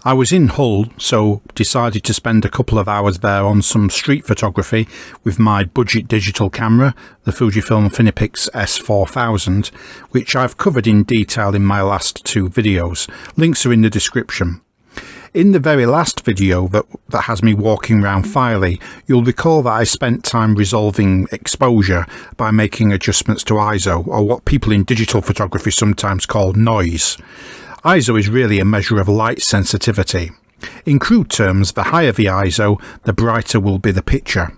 I was in Hull, so decided to spend a couple of hours there on some street photography with my budget digital camera, the Fujifilm FinePix S4000, which I've covered in detail in my last two videos. Links are in the description. In the very last video that has me walking around Filey, you'll recall that I spent time resolving exposure by making adjustments to ISO, or what people in digital photography sometimes call noise. ISO is really a measure of light sensitivity. In crude terms, the higher the ISO, the brighter will be the picture.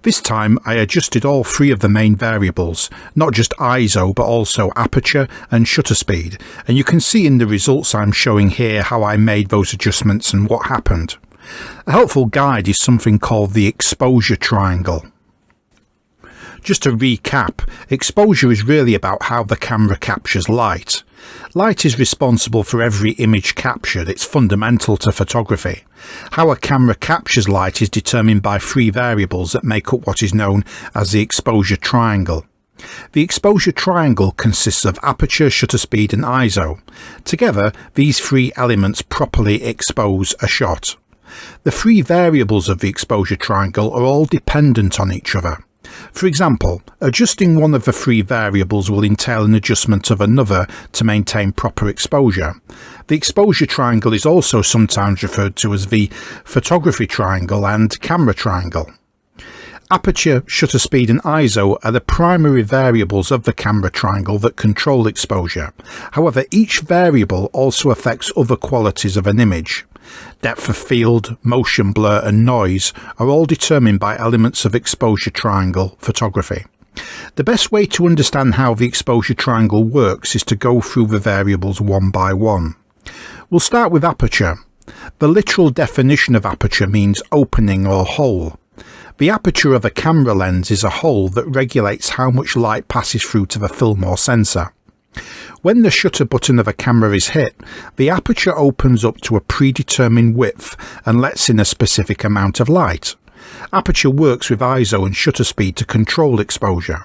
This time I adjusted all three of the main variables, not just ISO but also aperture and shutter speed, and you can see in the results I'm showing here how I made those adjustments and what happened. A helpful guide is something called the exposure triangle. Just to recap, exposure is really about how the camera captures light. Light is responsible for every image captured. It's fundamental to photography. How a camera captures light is determined by three variables that make up what is known as the exposure triangle. The exposure triangle consists of aperture, shutter speed and ISO. Together, these three elements properly expose a shot. The three variables of the exposure triangle are all dependent on each other. For example, adjusting one of the three variables will entail an adjustment of another to maintain proper exposure. The exposure triangle is also sometimes referred to as the photography triangle and camera triangle. Aperture, shutter speed and ISO are the primary variables of the camera triangle that control exposure. However, each variable also affects other qualities of an image. Depth of field, motion blur and noise are all determined by elements of exposure triangle photography. The best way to understand how the exposure triangle works is to go through the variables one by one. We'll start with aperture. The literal definition of aperture means opening or hole. The aperture of a camera lens is a hole that regulates how much light passes through to the film or sensor. When the shutter button of a camera is hit, the aperture opens up to a predetermined width and lets in a specific amount of light. Aperture works with ISO and shutter speed to control exposure.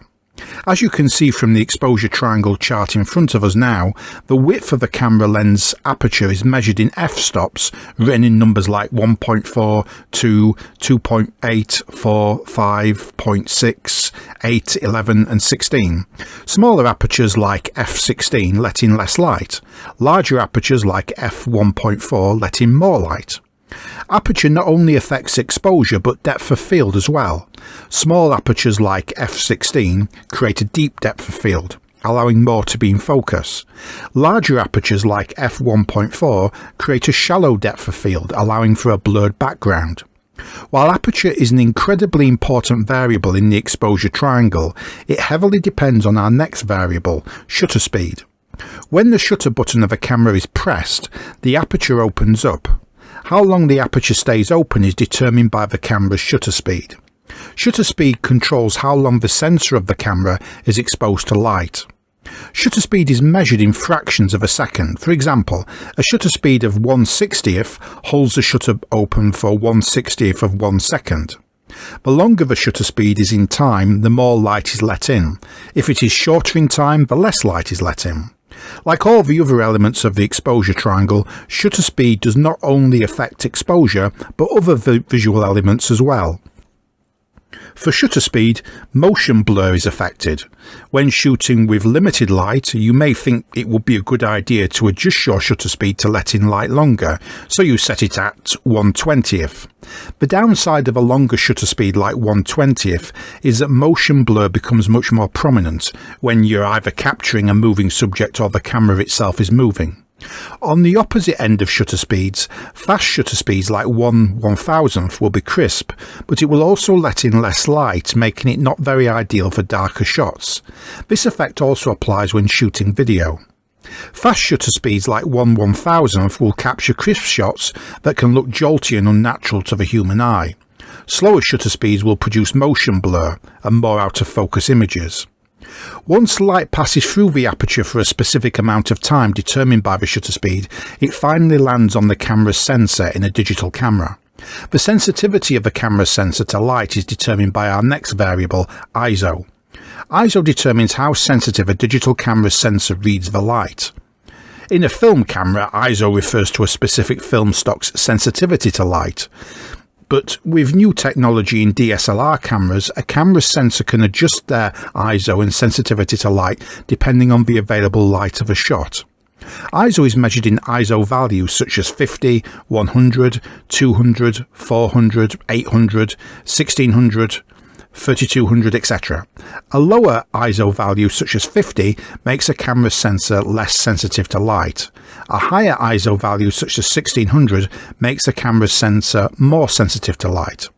As you can see from the exposure triangle chart in front of us now, the width of the camera lens aperture is measured in f-stops, written in numbers like 1.4, 2, 2.8, 4, 5, 0.6, 8, 11 and 16. Smaller apertures like f16 let in less light. Larger apertures like f1.4 let in more light. Aperture not only affects exposure but depth of field as well. Small apertures like f16 create a deep depth of field, allowing more to be in focus. Larger apertures like f1.4 create a shallow depth of field, allowing for a blurred background. While aperture is an incredibly important variable in the exposure triangle, it heavily depends on our next variable, shutter speed. When the shutter button of a camera is pressed, the aperture opens up. How long the aperture stays open is determined by the camera's shutter speed. Shutter speed controls how long the sensor of the camera is exposed to light. Shutter speed is measured in fractions of a second. For example, a shutter speed of 1/60th holds the shutter open for 1/60th of 1 second. The longer the shutter speed is in time, the more light is let in. If it is shorter in time, the less light is let in. Like all the other elements of the exposure triangle, shutter speed does not only affect exposure, but other visual elements as well. For shutter speed, motion blur is affected. When shooting with limited light, you may think it would be a good idea to adjust your shutter speed to let in light longer, so you set it at 1/20th. The downside of a longer shutter speed like 1/20th is that motion blur becomes much more prominent when you're either capturing a moving subject or the camera itself is moving. On the opposite end of shutter speeds, fast shutter speeds like 1/1000th will be crisp, but it will also let in less light, making it not very ideal for darker shots. This effect also applies when shooting video. Fast shutter speeds like 1/1000th will capture crisp shots that can look jolty and unnatural to the human eye. Slower shutter speeds will produce motion blur and more out of focus images. Once light passes through the aperture for a specific amount of time determined by the shutter speed, it finally lands on the camera's sensor in a digital camera. The sensitivity of the camera's sensor to light is determined by our next variable, ISO. ISO determines how sensitive a digital camera's sensor reads the light. In a film camera, ISO refers to a specific film stock's sensitivity to light. But with new technology in DSLR cameras, a camera's sensor can adjust their ISO and sensitivity to light depending on the available light of a shot. ISO is measured in ISO values such as 50, 100, 200, 400, 800, 1600, 3200, etc. A lower ISO value such as 50 makes a camera sensor less sensitive to light. A higher ISO value such as 1600 makes a camera sensor more sensitive to light.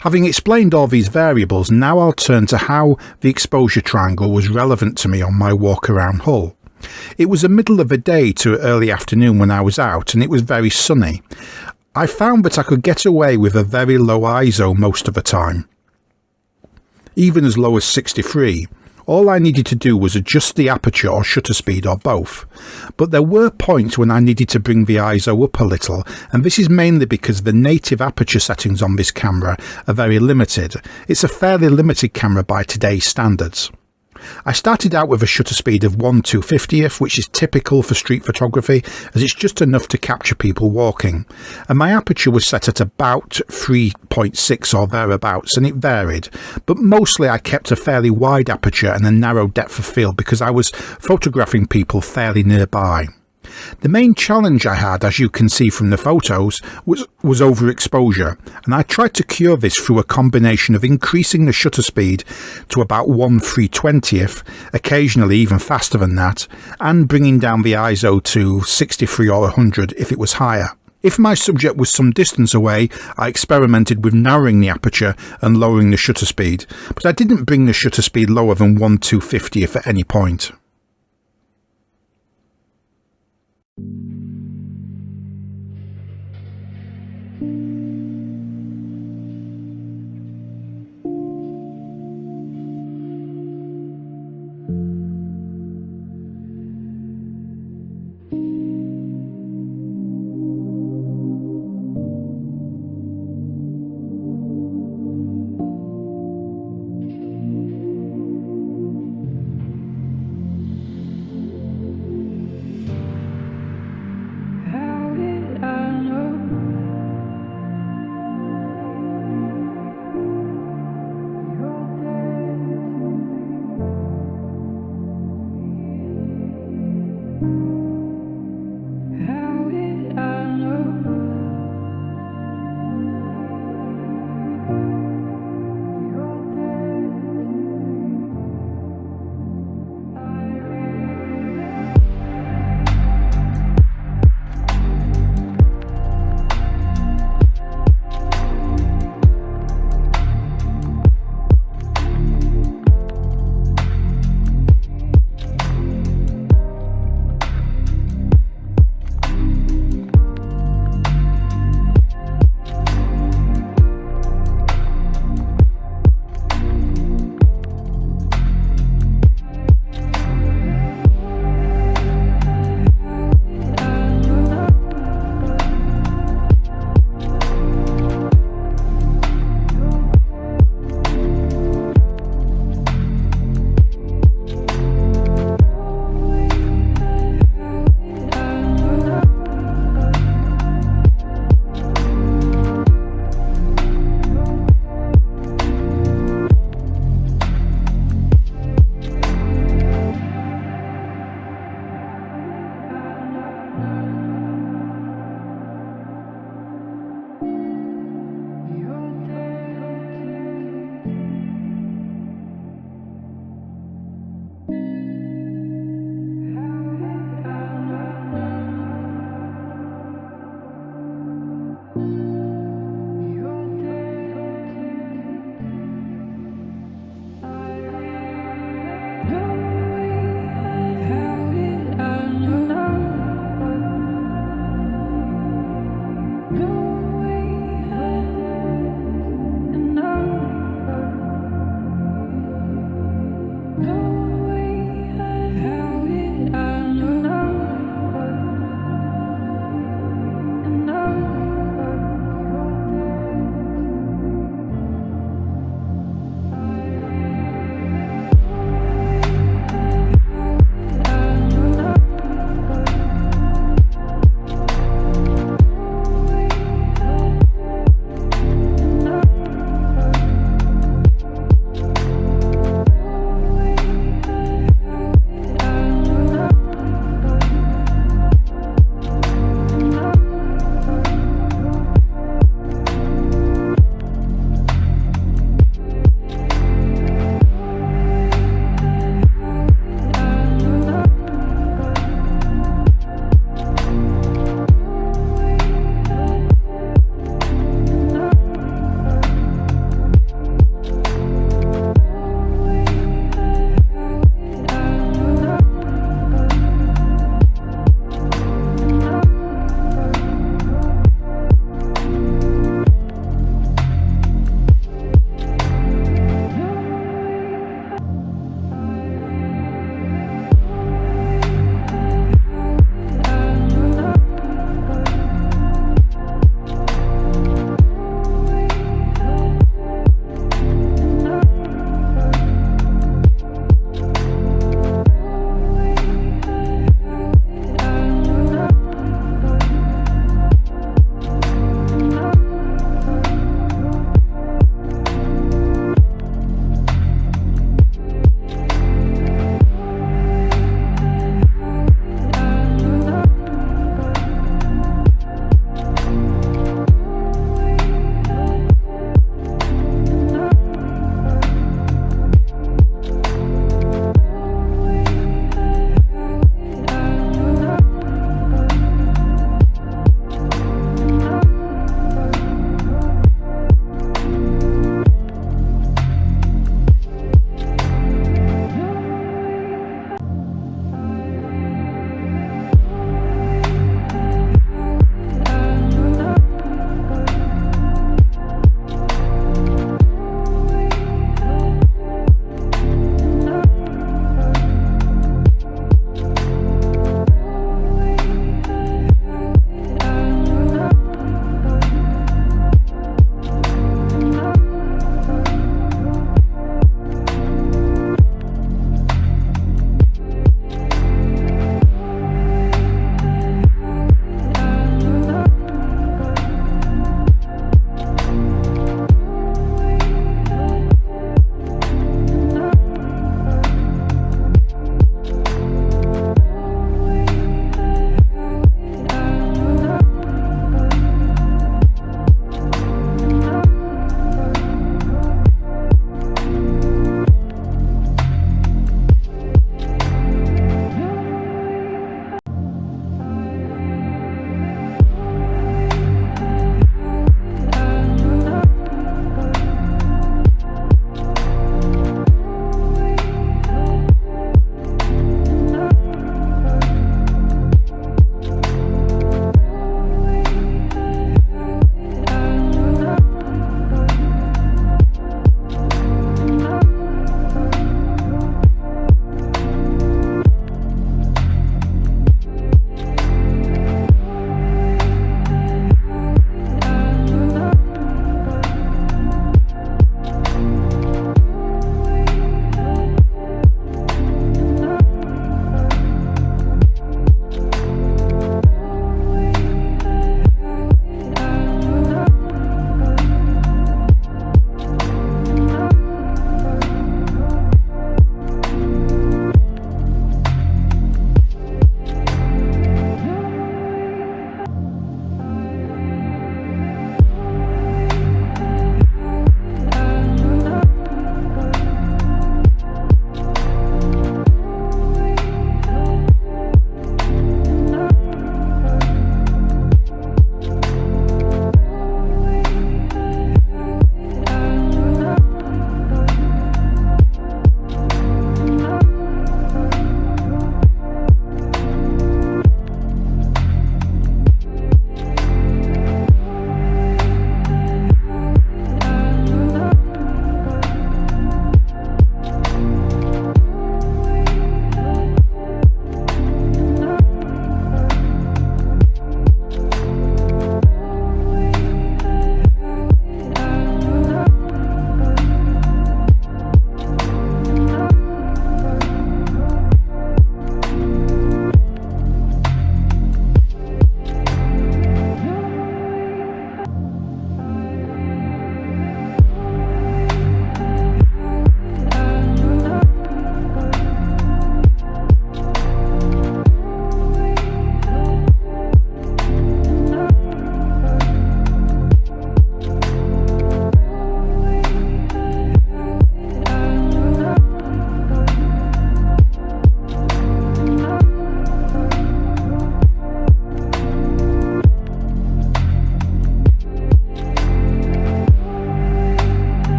Having explained all these variables, now I'll turn to how the exposure triangle was relevant to me on my walk around Hull. It was the middle of the day to early afternoon when I was out, and it was very sunny. I found that I could get away with a very low ISO most of the time, even as low as 63. All I needed to do was adjust the aperture or shutter speed or both. But there were points when I needed to bring the ISO up a little, and this is mainly because the native aperture settings on this camera are very limited. It's a fairly limited camera by today's standards. I started out with a shutter speed of 1/250th, which is typical for street photography as it's just enough to capture people walking, and my aperture was set at about 3.6 or thereabouts, and it varied, but mostly I kept a fairly wide aperture and a narrow depth of field because I was photographing people fairly nearby. The main challenge I had, as you can see from the photos, was overexposure, and I tried to cure this through a combination of increasing the shutter speed to about 1/320th, occasionally even faster than that, and bringing down the ISO to 63 or 100 if it was higher. If my subject was some distance away, I experimented with narrowing the aperture and lowering the shutter speed, but I didn't bring the shutter speed lower than 1/250th at any point.